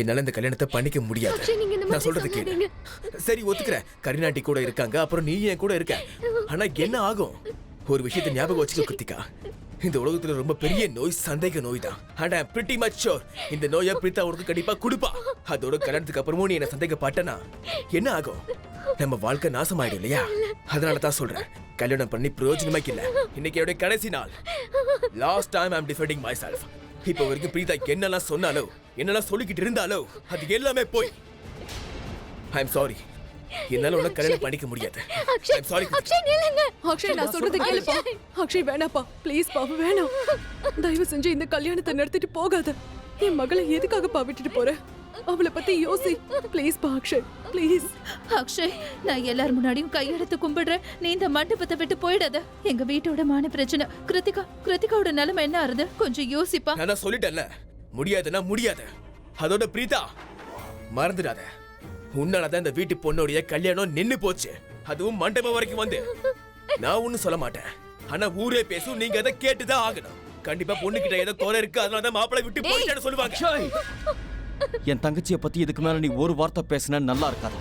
என்னால இந்த கல்யாணத்தை பண்ணிக்க முடியாது. நான் சொல்றது கேளு. சரி ஒத்துக்கிறேன், கரீனாண்டி கூட இருக்காங்க, அப்புறம் நீ என் கூட இருக்க. ஆனா என்ன ஆகும்? ஒரு விஷயத்தை ஞாபகம் வச்சுக்கோ கிருத்திகா, இந்த உலகத்துல ரொம்ப பெரிய நோய் சந்தேக நோய் தான். And I am pretty much sure இந்த நோயை பிரீதா உனக்கு கண்டிப்பா கொடுப்பா. அதோட கல்யாணத்துக்கு அப்புறமும் நீ என்ன சந்தேகப்பட்டனா என்ன ஆகும்? நம்ம வாழ்க்கை நாசமாயிடும் இல்லையா? அதனால தான் சொல்றேன், கல்யாணம் பண்ணி பிரயோஜனமே இல்ல. இன்னைக்கு என்னோட கடைசி நாள். Last time I am defending myself. இப்போ வரைக்கும் பிரீதா என்னெல்லாம் சொன்னாலோ என்னெல்லாம் சொல்லிக்கிட்டு இருந்தாலோ அது எல்லாமே போய். ஐ அம் சாரி, என்னால உனக்கு கல்யாணம் பண்ணிக்க முடியாது. ஐ அம் சாரி. அக்ஷய் நான் சொல்றது கேளுப்பா. அக்ஷய் வேணாப்பா, ப்ளீஸ் பா, வேணாம். தயவு செஞ்சு இந்த கல்யாணத்தை நடத்திட்டு போகாத. என் மகளை எதுக்காகப்பா விட்டுட்டு போற? அவளை பத்தி யோசி ப்ளீஸ் பா அக்ஷய், ப்ளீஸ். அக்ஷய், நான் எல்லாரும் முன்னாடியும் கையெடுத்து கும்பிடுறேன், நீ இந்த மண்டபத்தை விட்டு போயிடாத. எங்க வீட்டோட மான பிரச்சனை. கிருத்திகாவோட நிலைமை என்ன ஆறுது? கொஞ்சம் யோசிப்பா. நான் சொல்லிட்டேன்ல, முடியாதுன்னா முடியாது. அதோட பிரீதா மறந்துடாத, உன்னாலதான் இந்த வீட்டு பொண்ணுடைய கல்யாணம் நின்னு போச்சு. அதுவும் மண்டபம் வரைக்கும் வந்து. நான் ஒன்னும் சொல்ல மாட்டேன், ஆனா ஊரே பேசும், நீங்க அதை கேட்டுதான் ஆகணும். கண்டிப்பா பொண்ணுகிட்ட ஏதோ குறை இருக்கு, அதனாலதான் மாப்பிள்ளை விட்டு போயிட்டான்னு சொல்லுவாங்க. என் தங்கச்சியை பத்தி இதுக்கு மேல நீ ஒரு வார்த்தை பேசினா நல்லா இருக்காது.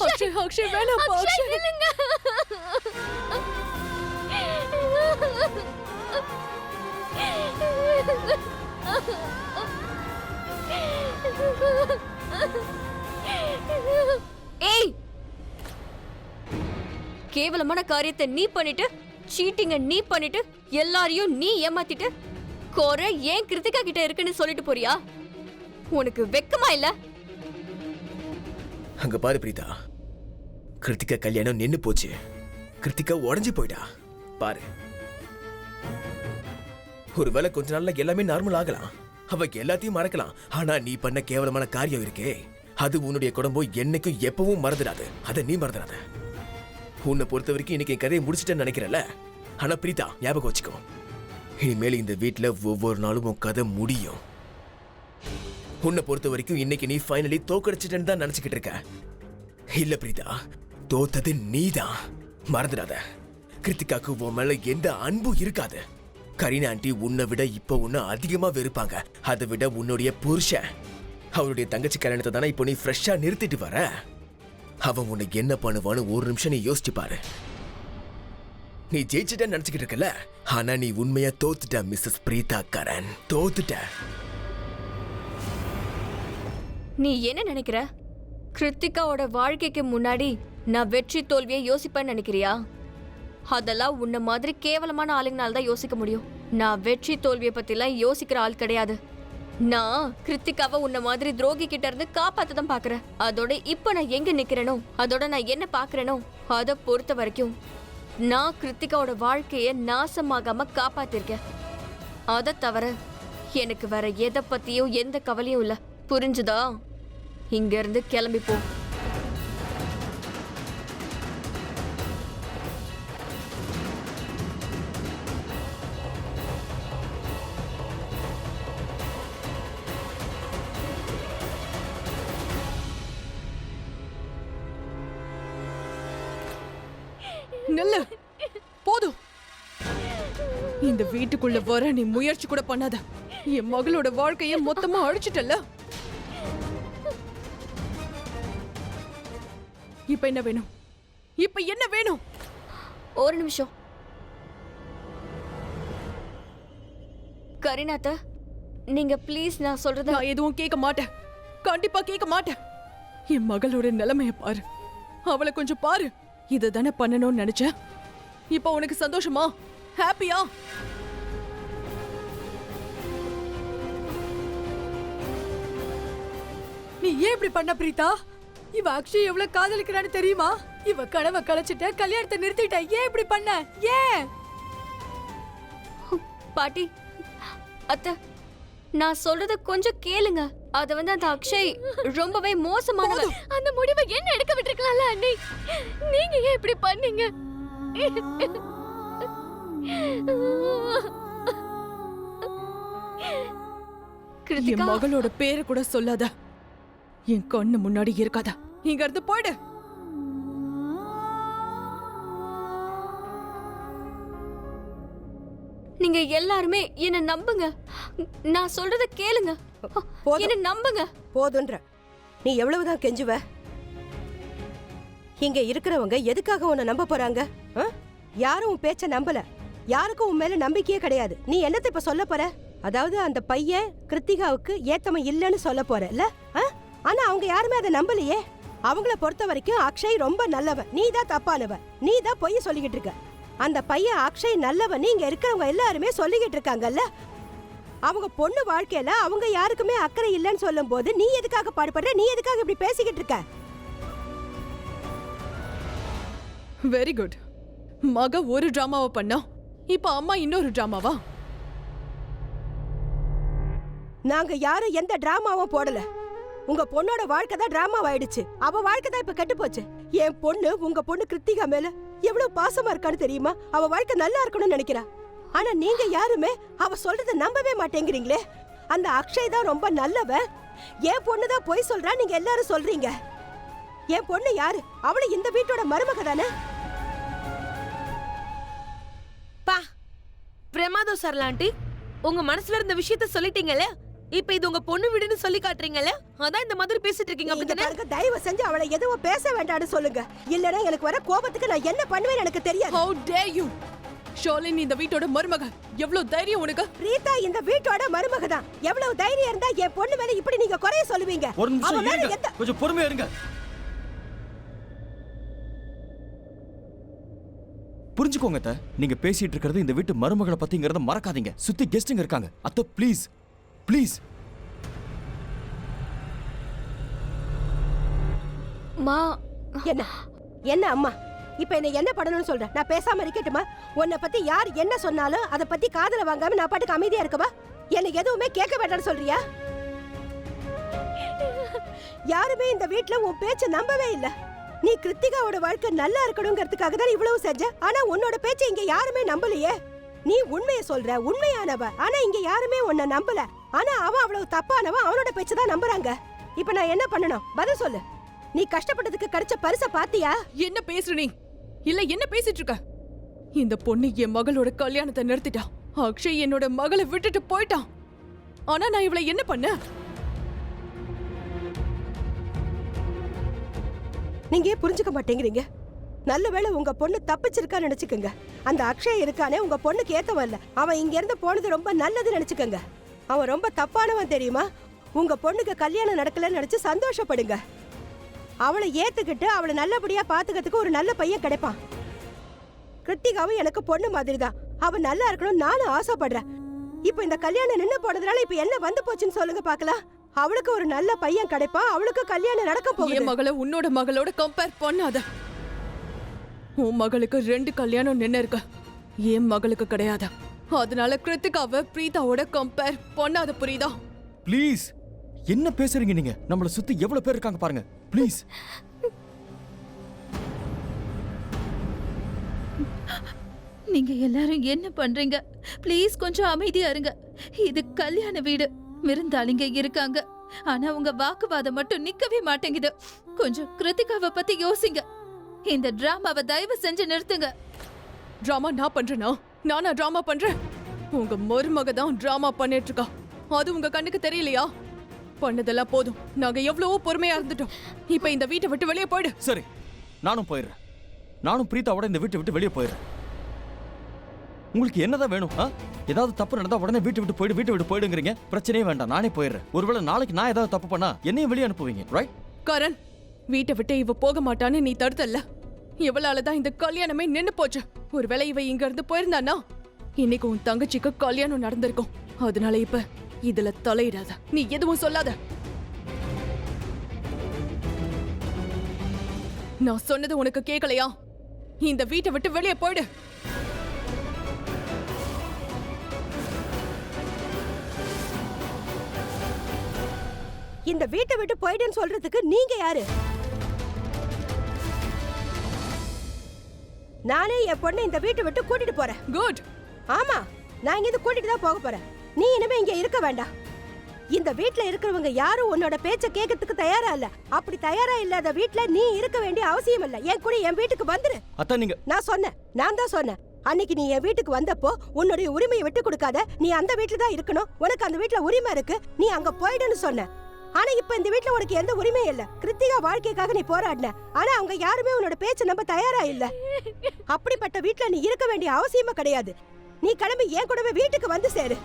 அக்ஷய் அக்ஷய் வேணாப்பா அக்ஷய். ஏய், கேவலமான காரியத்தை நீ பண்ணிட்டு, சீட்டிங்க நீ பண்ணிட்டு, எல்லாரையும் நீ ஏமாத்திட்டு, குறை ஏன் கிருத்திகா கிட்ட இருக்குன்னு சொல்லிட்டு போறியா? உனக்கு வெக்கமா இல்ல? அங்க பாரு பிரீதா, கிருத்திகா கல்யாணம் நின்னு போச்சு. கிருத்திகா உடஞ்சு போயிட்டா பாரு. ஒருவேளை கொஞ்ச நாள்ல எல்லாமே நார்மல் ஆகலாம், அவ எல்லாத்தையும் மறக்கலாம். ஆனா நீ பண்ண கேவலமான காரியம் இருக்கே, அது உன்னுடைய குடும்பம் என்னைக்கும் எப்பவும் மறந்துடாது. அதை நீ மறந்துடாத. உன்னை பொறுத்த வரைக்கும் இன்னைக்கு என் கதையை முடிச்சிட்டேன்னு நினைக்கிறல்ல? ஆனா பிரீதா ஞாபகம் வச்சுக்கோ, இனிமேல் இந்த வீட்டுல ஒவ்வொரு நாளும் உன் கதை முடியும். உன்னை பொறுத்த வரைக்கும் இன்னைக்கு நீ ஃபைனலி தோக்கடிச்சிட்டேன்னு தான் நினைச்சுக்கிட்டு இருக்க. இல்ல பிரீதா, தோத்தது நீதான், மறந்துடாத. கிருத்திகாக்கு உன் மேல எந்த அன்பும் இருக்காது. கரீனா ஆண்டி உன்னை விட இப்ப உன்னை அதிகமா வெறுப்பாங்க. அதை விட உன்னுடைய புருஷன், அவருடைய தங்கச்சி கல்யாணத்தை தானே இப்போ நீ ஃப்ரெஷ்ஷா நிறுத்திட்டு வர. அவன் உன்னை என்ன பண்ணுவான்னு ஒரு நிமிஷம் நீ யோசிச்சு பாரு. நீ ஜெயிச்சுட்ட நினைச்சுக்கிட்டு இருக்கல, ஆனா நீ உண்மையா தோத்துட்ட மிஸ்ஸஸ் பிரீதா கரன், தோத்துட்ட. நீ என்ன நினைக்கிற? கிருத்திகாவோட வாழ்க்கைக்கு முன்னாடி நான் வெற்றி தோல்வியை யோசிப்பேன்னு நினைக்கிறியா? அதெல்லாம் உன்ன மாதிரி கேவலமான ஆளுங்கனால தான் யோசிக்க முடியும். நான் வெற்றி தோல்வியை பத்திலாம் யோசிக்கிற ஆள் கிடையாது. நான் கிருத்திகாவை உன்ன மாதிரி துரோகி கிட்ட இருந்து காப்பாத்ததான் பாக்குறேன். அதோட இப்ப நான் எங்க நிக்கிறேனோ, அதோட நான் என்ன பாக்குறேனோ, அதை பொறுத்த வரைக்கும் நான் கிருத்திகாவோட வாழ்க்கைய நாசமாகாம காப்பாத்திருக்கேன். அதை தவிர எனக்கு வேற எதை பத்தியும் எந்த கவலையும் இல்ல. புரிஞ்சுதா? இங்க இருந்து கிளம்பி போ. நல்ல போதும். இந்த வீட்டுக்குள்ள வர நீ முயற்சி கூட பண்ணாத. என் மகளோட வாழ்க்கைய மொத்தமா அழிச்சிட்டல்ல. இப்ப என்ன வேணும்? இப்ப என்ன வேணும்? ஒரு நிமிஷம். கரீனாத்த, நீங்க ப்ளீஸ் நான் சொல்றத. நான் எதுவும் கேட்க மாட்டேன், கண்டிப்பா கேட்க மாட்டேன். என் மகளோட நிலைமைய பாரு, அவளை கொஞ்சம் பாரு. இத தானே பண்ணணும்னு நினைச்ச. இப்ப உனக்கு சந்தோஷமா? ஹாப்பியா? நீ ஏன் இப்படி பண்ண பிரீதா? இவ அக்ஷய் எவ்வளவு காதலிக்கிறான்னு தெரியுமா? இவ கனவை கலைச்சிட்ட, கல்யாணத்தை நிறுத்திட்ட. ஏன் இப்படி பண்ண? ஏன்? பாட்டி, அத்தை, நான் சொல்றத கொஞ்சம் கேளுங்க. அத அந்த அக்ஷய் ரொம்பவே மோசமானவர். அந்த முடிவை என்ன எடுக்க விட்டுருக்கலாம்ல அண்ணி. நீங்க ஏன் இப்படி பண்ணீங்க? என் மகளோட பேரை கூட சொல்லாத. என் கண்ணு முன்னாடி இருக்காத. இங்க இருந்து போயிடு. நீங்க எல்லாருமே என்ன நம்புங்க. நான் சொல்றத கேளுங்க. போதும். என்ன நம்புங்க. போதுன்ற நீ எவ்வளவுதான் கெஞ்சுவ? இங்க இருக்கிறவங்க எதுக்காக உன்னை நம்ப போறாங்க? ஆ? யாரும் உன் பேச்ச நம்பல. யாருக்கும் உன் மேல நம்பிக்கையே கிடையாது. நீ என்னத்தை இப்ப சொல்ல போற? அதாவது அந்த பையன் கிருத்திகாவுக்கு ஏத்தவன் இல்லைன்னு சொல்ல போறல்ல? ஆனா அவங்க யாருமே அதை நம்பலையே. அவங்கள பொறுத்த வரைக்கும் அக்ஷய் ரொம்ப நல்லவன், நீ தான் தப்பானவ. நீ தான் பொய் சொல்லிக்கிட்டு இருக்க. அந்த பையன் அக்ஷய் நல்லவன் இங்க இருக்கிறவங்க எல்லாருமே சொல்லிக்கிட்டு இருக்காங்கல்ல. அவங்க பொண்ணு வாழ்க்கையில அவங்க யாருக்குமே அக்கறை இல்லைன்னு சொல்லும் போது நீ எதுக்காக பாடுபடுற? நீ எதுக்காக இப்படி பேசிக்கிட்டு இருக்க? Very good. மக ஒரு டிராமாவை பண்ணா, இப்ப அம்மா இன்னொரு டிராமாவா? நாங்க யாரும் எந்த டிராமாவும் போடல. உங்க பொண்ணோட வாழ்க்கை தான் டிராமாவாயிடுச்சு. அவ வாழ்க்கை தான் இப்ப கெட்டு போச்சு. என் பொண்ணு உங்க பொண்ணு கிருத்திகா மேல எவ்வளவு பாசமா இருக்கான்னு தெரியுமா? அவ வாழ்க்கை நல்லா இருக்கணும்னு நினைக்கிறா. ஆனா நீங்க யாருமே அவ சொல்றத நம்பவே மாட்டேங்கிறீங்களே. அந்த அக்ஷய் தான் ரொம்ப நல்லவன், என் பொண்ணு தான் பொய் சொல்றா நீங்க எல்லாரும் சொல்றீங்க. என் பொண்ணு யாரு? அவளு இந்த வீட்டோட மருமக தானே. பா பிரமாதம் சரளாண்டி, உங்க மனசுல இருந்த விஷயத்த சொல்லிட்டீங்கல்ல. இப்ப இது உங்க பொண்ணு வீடுன்னு சொல்லி காட்டுறீங்கல்ல. அதான் இந்த மாதிரி பேசிட்டு இருக்கீங்க. நீங்க அப்படிதானே? பாருங்க, தயவு செஞ்சு அவளை எதுவும் பேச வேண்டாம்னு சொல்லுங்க. இல்லனா எனக்கு வர கோபத்துக்கு நான் என்ன பண்ணுவேன்னு எனக்கு தெரியாது. How dare you? ஷாலினி இந்த வீட்டோட மருமக. எவ்வளவு தைரியம் உனக்கு? பிரீதா இந்த வீட்டோட மருமக தான். எவ்வளவு தைரியம் இருந்தா என் பொண்ணு மேல இப்படி நீங்க குறைய சொல்லுவீங்க? ஒரு நிமிஷம் அவ மேல இருங்க. எந்த- கொஞ்சம் பொறுமையா இருங்க. புரிஞ்சுக்கோங்க அத்தை. நீங்க பேசிட்டு இருக்கிறது இந்த வீட்டு மருமகளை பத்திங்கறத மறக்காதீங்க. சுத்தி கெஸ்டுங்க இருக்காங்க. அத்தை ப்ளீஸ் ப்ளீஸ். மா என்ன என்ன அம்மா இப்ப என்ன பண்ணணும்னு சொல்ற? நான் பேசாம இருக்கட்டுமா? உன்னை பத்தி யார் என்ன சொன்னாலும் அதை பத்தி காதுல வாங்காம நான் பாட்டுக்கு அமைதியா இருக்கவா? எனக்கு எதுவுமே கேட்க வேண்டாம்னு சொல்றியா? யாருமே இந்த வீட்ல உன் பேச்ச நம்பவே இல்ல. நீ கிருத்திகாவோட வாழ்க்கை நல்லா இருக்கணுங்கிறதுக்காக தான் இவ்வளவு செஞ்ச. ஆனா உன்னோட பேச்ச இங்க யாருமே நம்பலையே. நீ உண்மையை சொல்ற, உண்மையானவ. ஆனா இங்க யாருமே உன்னை நம்பல. ஆனா அவன் அவ்வளவு தப்பானவ, அவனோட பேச்ச தான் நம்புறாங்க. இப்ப நான் என்ன பண்ணணும்? பதில் சொல்லு. நீ கஷ்டப்பட்டதுக்கு கிடைச்ச பரிசை பாத்தியா? என்ன பேசுற நீ? இல்ல என்ன பேசிட்டு இருக்க? இந்த பொண்ணு என் மகளோட கல்யாணத்தை நிறுத்திட்டா. அக்ஷய் என்னோட மகளை விட்டுட்டு போயிட்டான். ஆனா நான் இவளை என்ன பண்ண? நீங்க ஏன் புரிஞ்சுக்க மாட்டேங்கிறீங்க? நல்ல வேளை உங்க பொண்ணு தப்பிச்சிருக்கான்னு நினைச்சுக்கோங்க. அந்த அக்ஷய் இருக்கானே உங்க பொண்ணுக்கு ஏத்தவன் இல்ல. அவன் இங்க இருந்து போனது ரொம்ப நல்லதுன்னு நினைச்சுக்கோங்க. அவன் ரொம்ப தப்பானவன் தெரியுமா? உங்க பொண்ணுக்கு கல்யாணம் நடக்கலன்னு நினைச்சு சந்தோஷப்படுங்க. அவளை ஏத்துக்கிட்டு அவளை நல்லபடியா பாத்துக்கிறதுக்கு ஒரு நல்ல பையன் கிடைப்பான். கிருத்திகாவும் எனக்கு பொண்ணு மாதிரி தான். அவ நல்லா இருக்கணும் நானும் ஆசைப்படுறேன். இப்ப இந்த கல்யாணம் நின்னு போனதுனால இப்ப என்ன வந்து போச்சுன்னு சொல்லுங்க பாக்கலாம். அவளுக்கு ஒரு நல்ல பையன் கிடைப்பான். அவளுக்கு கல்யாணம் நடக்க போகுது. என் மகளை உன்னோட மகளோட கம்பேர் பண்ணாத. உன் மகளுக்கு 2 கல்யாணம் நின்னு இருக்கு, என் மகளுக்கு கிடையாது. அதனால கிருத்திகாவை பிரீதாவோட கம்பேர் பண்ணாத, புரியுதா? ப்ளீஸ். என்ன பேசுறீங்க நீங்க? நம்மள சுத்தி எவ்வளவு பேர் இருக்காங்க பாருங்க. ப்ளீஸ். நீங்க எல்லாரும் என்ன பண்றீங்க? ப்ளீஸ் கொஞ்சம் அமைதியா இருங்க. இது கல்யாண வீடு, விருந்தாளிங்க இருக்காங்க. ஆனா உங்க வாக்குவாதம் மட்டும் நிக்கவே மாட்டேங்குது. கொஞ்சம் கிருத்திகாவை பத்தி யோசிங்க. இந்த டிராமாவை தயவு செஞ்சு நிறுத்துங்க. டிராமா நான் பண்றேனா? நானா டிராமா பண்றேன்? உங்க மருமக தான் டிராமா பண்ணிட்டு இருக்கா. அது உங்க கண்ணுக்கு தெரியலையா? பண்ணதெல்லாம் போதும். நாங்க எவ்வளவோ பொறுமையா இருந்துட்டோம். இப்ப இந்த வீட்டை விட்டு வெளியே போயிடு. சரி, நானும் போயிடுறேன். நானும் பிரீதாவோட இந்த வீட்டை விட்டு வெளியே போயிடுறேன். உங்களுக்கு என்னதான் வேணும்? ஏதாவது தப்பு நடந்தா உடனே வீட்டை விட்டு போயிடுங்கிறீங்க. பிரச்சனையே வேண்டாம், நானே போயிடுறேன். ஒருவேளை நாளைக்கு நான் ஏதாவது தப்பு பண்ணா என்னையும் வெளியே அனுப்புவீங்க, ரைட்? கரண், வீட்டை விட்டு இவ போக மாட்டான்னு நீ தடுத்தல்ல. இவளாலதான் இந்த கல்யாணமே நின்னு போச்சு. ஒருவேளை இவ இங்க இருந்து போயிருந்தானா இன்னைக்கு உன் தங்கச்சிக்கு கல்யாணம் நடந்திருக்கும். அதனால இப்ப இதுல தலையிடாத. நீ எதுவும் சொல்லாத. நான் சொன்னது உனக்கு கேட்கலையா? இந்த வீட்டை விட்டு வெளியே போயிடு. இந்த வீட்டை விட்டு போயிடுன்னு சொல்றதுக்கு நீங்க யாரு? நானே என் பொண்ணை இந்த வீட்டை விட்டு கூட்டிட்டு போறேன். குட். ஆமா, நான் இங்க கூட்டிட்டு தான் போக போறேன். நீ இனிமே இங்க இருக்க வேண்டாம். இந்த வீட்ல இருக்கிறவங்க யாரும் உன்னோட பேச்ச கேட்கறதுக்கு தயாரா இல்ல. அப்படி தயாரா இல்லாத வீட்ல நீ இருக்க வேண்டிய அவசியம் இல்ல. என் கூட என் வீட்டுக்கு வந்துரு. அத்தா நீங்க நான் தான் சொன்னேன். அன்னைக்கு நீ என் வீட்டுக்கு வந்தப்போ உன்னுடைய உரிமையை விட்டு கொடுக்காத, நீ அந்த வீட்டுல தான் இருக்கணும், உனக்கு அந்த வீட்டுல உரிமை இருக்கு, நீ அங்க போயிடுன்னு சொன்ன. ஆனா இப்ப இந்த வீட்டுல உனக்கு எந்த உரிமையும் இல்ல. கிருத்திகா வாழ்க்கைக்காக நீ போராடின, ஆனா அவங்க யாருமே உன்னோட பேச்ச நம்ப தயாரா இல்ல. அப்படிப்பட்ட வீட்டுல நீ இருக்க வேண்டிய அவசியமா கிடையாது. நீ கிளம்பி என் கூடவே வீட்டுக்கு வந்து சேரு.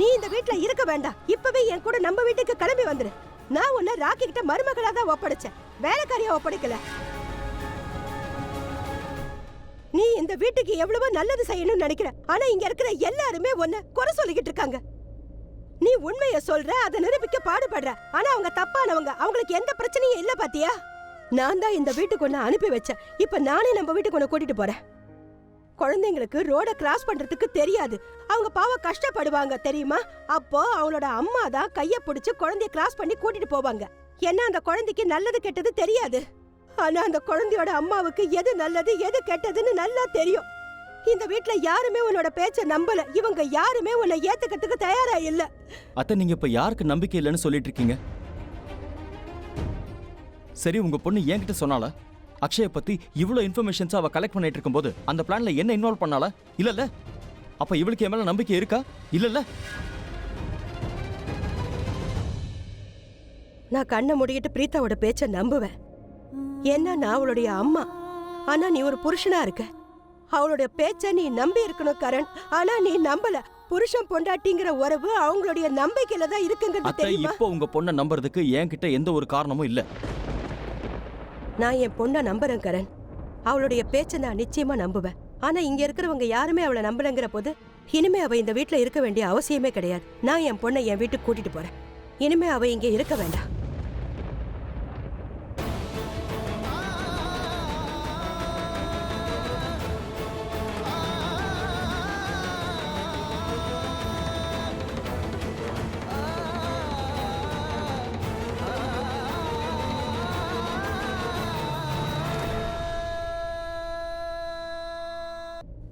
நீ இந்த வீட்டுல இருக்க வேண்டாம். இப்பவே என் கூட நம்ம வீட்டுக்கு கிளம்பி வந்துரு. நான் உன்னை ராக்கி கிட்ட மருமகளா தான் ஒப்படைச்சேன், வேலைக்காரியா ஒப்படைக்கல. நீ இந்த வீட்டுக்கு எவ்வளவோ நல்லது செய்யணும்னு நினைக்கிற, ஆனா இங்க இருக்கிற எல்லாருமே உன்னை குறை சொல்லிக்கிட்டு இருக்காங்க. நீ உண்மைய சொல்ற, அதை நிரூபிக்க பாடுபடுற, ஆனா அவங்க தப்பானவங்க, அவங்களுக்கு எந்த பிரச்சனையும் இல்ல. பாத்தியா, நான் தான் இந்த வீட்டுக்கு ஒன்னு அனுப்பி வச்சேன். இப்ப நானே நம்ம வீட்டுக்கு ஒன்னு கூட்டிட்டு போறேன். குழந்தைங்களுக்கு ரோட கிராஸ் பண்றதுக்கு தெரியாது, அவங்க பாவம் கஷ்டப்படுவாங்க தெரியுமா? அப்போ அவங்களோட அம்மா தான் கைய பிடிச்சு குழந்தைய கிராஸ் பண்ணி கூட்டிட்டு போவாங்க. ஏன்னா அந்த குழந்தைக்கு நல்லது கெட்டது தெரியாது. ஆனா அந்த குழந்தையோட அம்மாவுக்கு எது நல்லது எது கெட்டதுன்னு நல்லா தெரியும். இந்த வீட்ல யாருமே உன்னோட பேச்ச நம்பல. இவங்க யாருமே உன்னை ஏத்துக்கிறதுக்கு தயாரா இல்ல. அத்தை, நீங்க இப்ப யாருக்கு நம்பிக்கை இல்லைன்னு சொல்லிட்டு இருக்கீங்க? சரி, உங்க பொண்ணு என்கிட்ட சொன்னால அக்ஷய பத்தி இவ்வளவு இன்ஃபர்மேஷன்ஸ் அவ கலெக்ட் பண்ணிட்டு இருக்கும்போது அந்த பிளான்ல என்ன இன்வால்வ் பண்ணால? இல்லல்ல. அப்ப இவளுக்கு என் மேல நம்பிக்கை இருக்கா? இல்லல்ல. நான் கண்ணை மூடிட்டு பிரீத்தாவோட பேச்ச நம்புவேன். ஏன்னா நான் அவளுடைய அம்மா. ஆனா நீ ஒரு புருஷனா இருக்க, அவளுடைய பேச்ச நீ நம்பி இருக்கணும் கரண். ஆனா நீ நம்பல. புருஷன் பொண்டாட்டிங்கிற உறவு அவங்களுடைய நம்பிக்கையில தான் இருக்குங்கிறது தெரியுமா? இப்போ உங்க பொண்ணை நம்புறதுக்கு என்கிட்ட எந்த ஒரு காரணமும் இல்ல. நான் என் பொண்ணை நம்புறேன் கரண். அவளுடைய பேச்ச நான் நிச்சயமா நம்புவேன். ஆனா இங்க இருக்கிறவங்க யாருமே அவளை நம்பலங்கிற போது இனிமே அவ இந்த வீட்டுல இருக்க வேண்டிய அவசியமே கிடையாது. நான் என் பொண்ணை என் வீட்டுக்கு கூட்டிட்டு போறேன். இனிமே அவ இங்க இருக்க வேண்டாம்.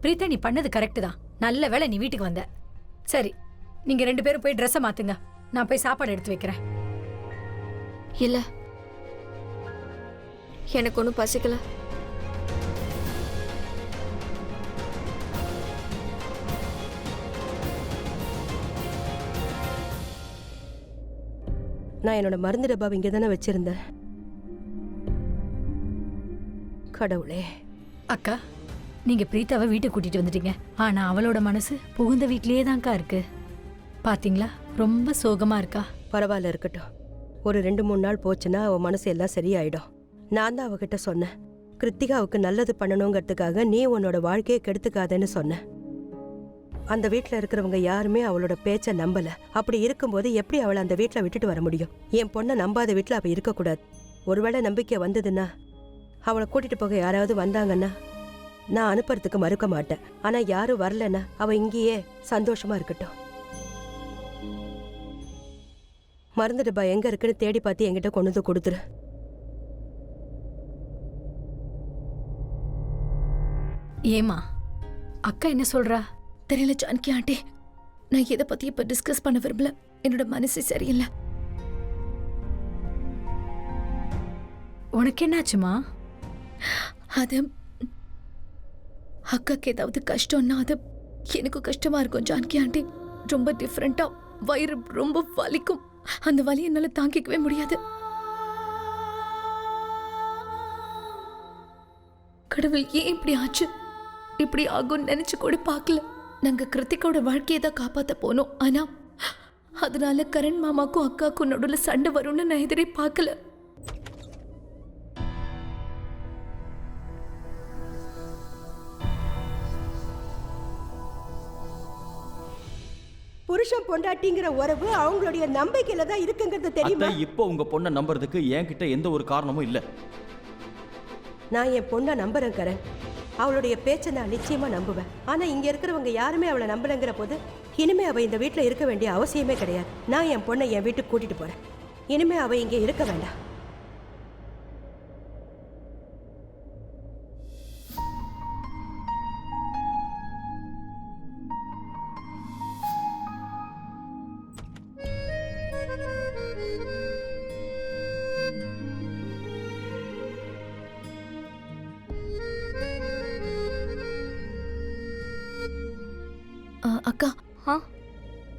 பிரீதா, நீ பண்ணது கரெக்ட் தான். நல்ல வேளை நீ வீட்டுக்கு வந்த. சரி, நீங்க 2 பேரும் போய் ட்ரெஸ்ஸை மாத்துங்க, நான் போய் சாப்பாடு எடுத்து வைக்கிறேன். இல்ல, எனக்கு ஒன்றும் பசிக்கல. நான் என்னோட மருந்து டப்பாவை இங்கே தானே வச்சிருந்தேன். கடவுளே. அக்கா, நீங்க பிரீத்தாவை வீட்டுக்கு கூட்டிட்டு வந்துட்டீங்க. ஆனா அவளோட மனசு புகுந்த வீட்லயே தான்க்கா இருக்கு. பாத்தீங்களா, ரொம்ப சோகமா இருக்கா. பரவாயில்ல, இருக்கட்டும். ஒரு 2-3 நாள் போச்சுன்னா அவ மனசு எல்லாம் சரியாயிடும். நான் தான் அவகிட்ட சொன்னேன், கிருத்திகாவுக்கு நல்லது பண்ணணுங்கிறதுக்காக நீ உன்னோட வாழ்க்கையை கெடுத்துக்காதேன்னு சொன்னேன். அந்த வீட்டில் இருக்கிறவங்க யாருமே அவளோட பேச்சை நம்பல. அப்படி இருக்கும்போது எப்படி அவளை அந்த வீட்டில் விட்டுட்டு வர முடியும்? என் பொண்ணை நம்பாத வீட்டில் அவ இருக்கக்கூடாது. ஒருவேளை நம்பிக்கை வந்ததுன்னா, அவளை கூட்டிட்டு போக யாராவது வந்தாங்கன்னா நான் அனுப்புறதுக்கு மறுக்க மாட்டேன். ஆனா யாரும் வரலன்னா அவ இங்கேயே சந்தோஷமா இருக்கட்டும். மருந்து டப்பா எங்க இருக்குன்னு தேடி பார்த்து என்கிட்ட கொண்டு வந்து கொடுத்துரு. ஏமா, அக்கா என்ன சொல்றா? தெரியல ஜானகி ஆண்டி, நான் இதை பத்தி இப்ப டிஸ்கஸ் பண்ண விரும்பல. என்னோட மனசு சரியில்லை. உனக்கு என்னாச்சுமா? அது அக்காக்கு ஏதாவது கஷ்டம்னா அது எனக்கு கஷ்டமா இருக்கும் ஜானகி ஆண்டி. ரொம்ப டிஃப்ரெண்டா வயிறு ரொம்ப வலிக்கும். அந்த வலி என்னால தாங்கிக்கவே முடியாது. கடவுள் ஏன் இப்படி ஆச்சு? இப்படி ஆகும்னு நினைச்சு கூட பார்க்கல. நாங்க கிருத்திகாவோட வாழ்க்கையை தான் காப்பாத்த போனோம். ஆனா அதனால கரண் மாமாக்கும் அக்காக்கும் நடுவில் சண்டை வரும்னு நான் எதிரே பார்க்கல. புருஷன் பொண்டாட்டிங்கிற உறவு அவங்களுடைய நம்பிக்கையில தான் இருக்குங்கிறது தெரியுமா? இப்போ உங்க பொண்ணை நம்புறதுக்கு என்கிட்ட எந்த ஒரு காரணமும் இல்ல. நான் என் பொண்ணை நம்புறேன் கரண். அவளுடைய பேச்சை நான் நிச்சயமா நம்புவேன். ஆனா இங்க இருக்கிறவங்க யாருமே அவளை நம்பலங்கிற போது இனிமே அவ இந்த வீட்டுல இருக்க வேண்டிய அவசியமே கிடையாது. நான் என் பொண்ணை என் வீட்டுக்கு கூட்டிட்டு போறேன். இனிமே அவ இங்க இருக்க வேண்டாம்.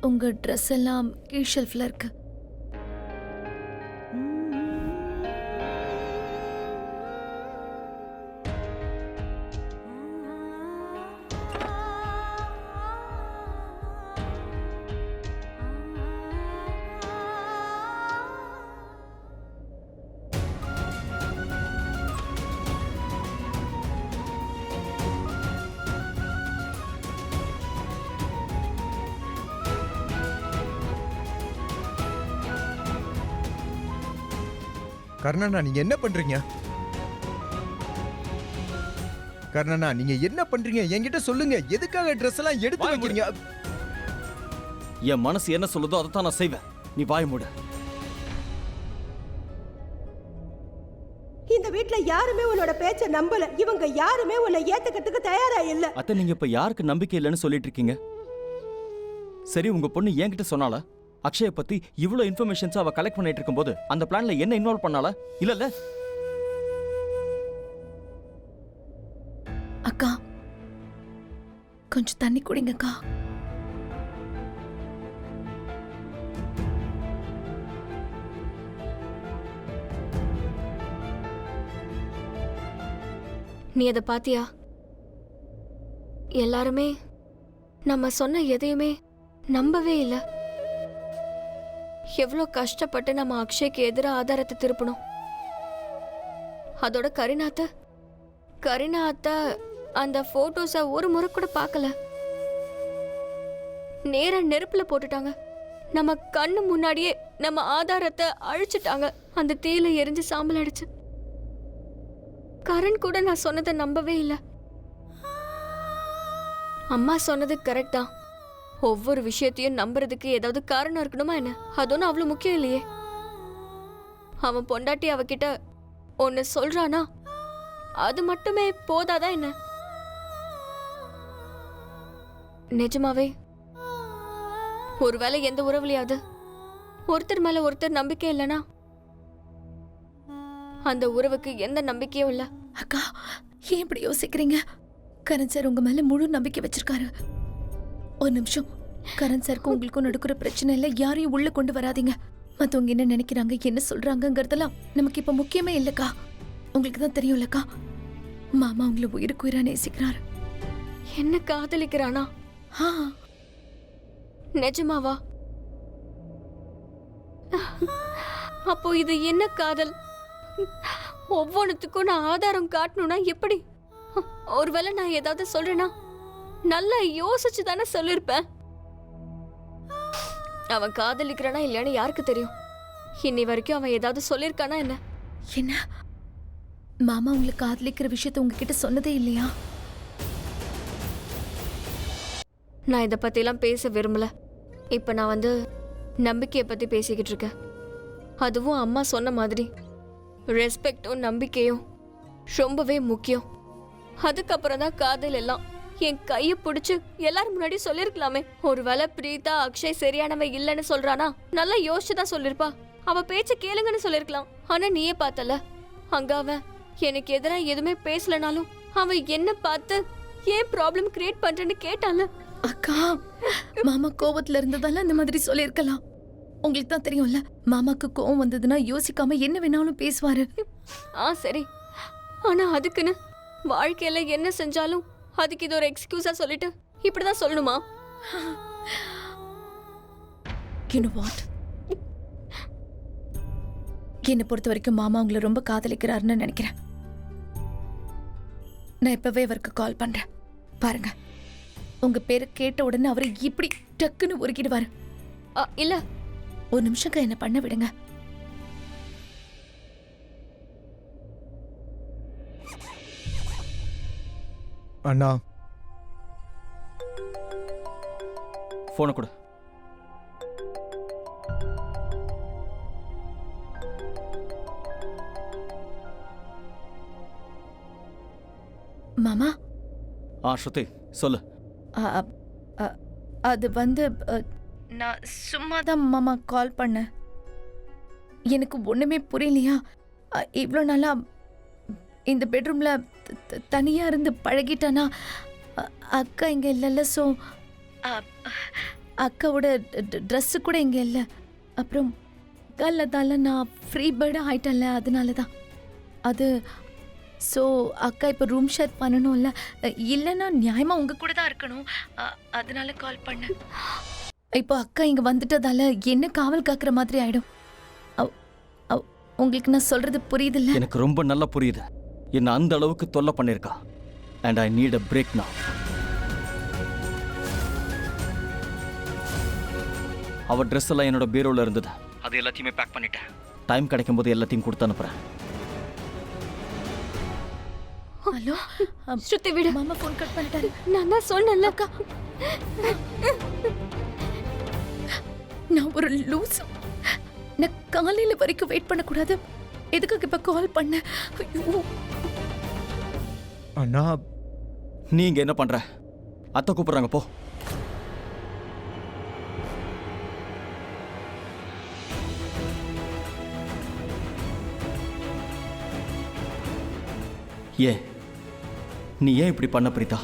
உங்க ட்ரெஸ் எல்லாம் கீழ் ஷெல்ஃப்ல இருக்கு. கர்ணனா நீங்க என்ன பண்றீங்க? கர்ணனா நீங்க என்ன பண்றீங்க? என்கிட்ட சொல்லுங்க. எதுக்காக ட்ரெஸ் எல்லாம் எடுத்து வாய வைக்கிறீங்க? என் மனசு என்ன சொல்லுதோ அதை தான் நான் செய்வேன். நீ வாய மூடு. இந்த வீட்ல யாருமே உன்னோட பேச்ச நம்பல. இவங்க யாருமே உன்னை ஏத்துக்கிறதுக்கு தயாரா இல்ல. அத்தை, நீங்க இப்ப யாருக்கு நம்பிக்கை இல்லைன்னு சொல்லிட்டு இருக்கீங்க? சரி, உங்க பொண்ணு என்கிட்ட சொன்னால அக்ஷய பத்தி இவ்வளவு இன்ஃபர்மேஷன்ஸ் அவ கலெக்ட் பண்ணிட்டு இருக்கும்போது அந்த பிளான்ல என்ன இன்வால்வ் பண்ணால? இல்லல்ல. அக்கா கொஞ்சம் தண்ணி குடிங்கக்கா. நீ அதை பாத்தியா? எல்லாருமே நம்ம சொன்ன எதையுமே நம்பவே இல்லை. எவ்வளோ கஷ்டப்பட்டு நம்ம அக்ஷய்க்கு எதிராக ஆதாரத்தை திருப்பணும். அதோட கரீனா அத்தை அந்த போட்டோஸை ஒரு முறை கூட பார்க்கல. நேரா நெருப்புல போட்டுட்டாங்க. நம்ம கண்ணு முன்னாடியே நம்ம ஆதாரத்தை அழிச்சிட்டாங்க. அந்த தீயில எரிஞ்சு சாம்பல் அடிச்சு. கரண் கூட நான் சொன்னதை நம்பவே இல்லை. அம்மா சொன்னது கரெக்ட் தான். ஒவ்வொரு விஷயத்தையும் நம்புறதுக்கு ஏதாவது காரணம் இருக்கணுமா என்ன? அது ஒன்றும் அவ்வளோ முக்கியம் இல்லையே. அவன் பொண்டாட்டி அவகிட்ட ஒன்னு சொல்றானா அது மட்டுமே போதாதா என்ன? நிஜமாவே ஒருவேளை எந்த உறவுலையாவது ஒருத்தர் மேல ஒருத்தர் நம்பிக்கை இல்லைனா அந்த உறவுக்கு எந்த நம்பிக்கையும் இல்ல. அக்கா ஏன் இப்படி யோசிக்கிறீங்க? கரண் சார் உங்க மேல முழு நம்பிக்கை வச்சிருக்காரு. ஒரு நிமிஷம். கரண் சாருக்கும் உங்களுக்கும் நடக்கிற பிரச்சனை இல்ல. யாரையும் உள்ள கொண்டு வராதீங்க. மத்தவங்க என்ன நினைக்கிறாங்க, என்ன சொல்றாங்கிறதெல்லாம் நமக்கு இப்ப முக்கியமே இல்லக்கா. உங்களுக்கு தான் தெரியும்லக்கா, மாமா உங்களை உயிருக்கு உயிரா நேசிக்கிறாரு. என்ன காதலிக்கிறானா? நிஜமாவா? அப்போ இது என்ன காதல்? ஒவ்வொன்றுத்துக்கும் நான் ஆதாரம் காட்டணும்னா எப்படி? ஒருவேளை நான் ஏதாவது சொல்றேனா நல்லா யோசிச்சு தானே சொல்லிருப்பேன். அவன் காதலிக்கிறானா இல்லையான்னு யாருக்கு தெரியும்? இன்னி வரைக்கும் அவன் ஏதாவது சொல்லிருக்கானா என்ன? என்ன மாமா உங்களை காதலிக்கிற விஷயத்த உங்ககிட்ட சொன்னதே இல்லையா? நான் இதை பத்திலாம் பேச விரும்பல. இப்ப நான் நம்பிக்கையை பத்தி பேசிக்கிட்டு இருக்கேன். அதுவும் அம்மா சொன்ன மாதிரி ரெஸ்பெக்டும் நம்பிக்கையும் ரொம்பவே முக்கியம். அதுக்கப்புறம் தான் காதல் எல்லாம். என் கையை பிடிச்சு எல்லாரும் முன்னாடி சொல்லிருக்கலாமே. ஒருவேளை பிரீதா அக்ஷய் சரியானவன் இல்லைன்னு சொல்றானா நல்லா யோசிச்சுதான் சொல்லிருப்பா. அவ பேச்ச கேளுங்கன்னு சொல்லிருக்கலாம். ஆனா நீயே பார்த்தல, அங்க அவன் எனக்கு எதிராக எதுவுமே பேசலனாலும் அவன் என்ன பார்த்து ஏன் ப்ராப்ளம் கிரியேட் பண்றேன்னு கேட்டால. அக்கா மாமா கோபத்துல இருந்ததால அந்த மாதிரி சொல்லிருக்கலாம். உங்களுக்கு தான் தெரியும்ல, மாமாக்கு கோவம் வந்ததுன்னா யோசிக்காம என்ன வேணாலும் பேசுவாரு. சரி, ஆனா அதுக்குன்னு வாழ்க்கையில என்ன செஞ்சாலும் அதுக்கு இது ஒரு எக்ஸ்கியூஸா சொல்லிட்டு இப்படிதான் சொல்லணுமா? You know what? என்னை பொறுத்த வரைக்கும் மாமா உங்களை ரொம்ப காதலிக்கிறாருன்னு நினைக்கிறேன். நான் இப்பவே அவருக்கு கால் பண்றேன். பாருங்க, உங்க பேரை கேட்ட உடனே அவரை இப்படி டக்குன்னு உருக்கிடுவாரு. இல்ல, ஒரு நிமிஷம் என்ன பண்ண விடுங்க. அண்ணா போன கொடு. மாமா. ஸ்ருதி சொல்லு. அது நான் சும்மா தான் மாமா கால் பண்ணேன். எனக்கு ஒண்ணுமே புரியலையா. இவ்வளோ நாளா இந்த பெட்ரூம்ல தனியா இருந்து பழகிட்டானா. அக்கா இங்க இல்லைல்ல, ஸோ அக்காவோட ட்ரெஸ்ஸு கூட இங்கே இல்லை. அப்புறம் கல்லதால நான் ஃப்ரீ பேர்டு ஆயிட்டேன்ல, அதனால தான். அது ஸோ அக்கா இப்போ ரூம் ஷேர் பண்ணணும்ல, இல்லைன்னா நியாயமாக உங்கள் கூட தான் இருக்கணும், அதனால கால் பண்ணேன். இப்போ அக்கா இங்கே வந்துட்டதால என்ன காவல் காக்குற மாதிரி ஆயிடும். உங்களுக்கு நான் சொல்றது புரியுதுல்ல? எனக்கு ரொம்ப நல்லா புரியுது. என்ன அந்த அளவுக்கு தொல்லை பண்ணிருக்கா. And I need a break now. அவ ட்ரெஸ் எல்லாம் என்னோட பீரோல இருந்தது. அது எல்லாத்தையுமே பேக் பண்ணிட்டேன். டைம் கிடைக்கும் போது எல்லாத்தையும் கொடுத்து அனுப்புறேன். ஹலோ ஸ்ருதி விடு. மாமா ஃபோன் கட் பண்ணிட்டாரு. நான் தான் சொன்னேன்ல அக்கா. நான் ஒரு லூஸ். நான் காலையில வரைக்கும் வெயிட் பண்ணக்கூடாது. எதுக்காக இப்ப கால் பண்ண? ஐயோ, அண்ணா நீங்க என்ன பண்ற? அத்தை கூப்பிடுறாங்க, போ. ஏன் நீ ஏன் இப்படி பண்ண பிரீதா?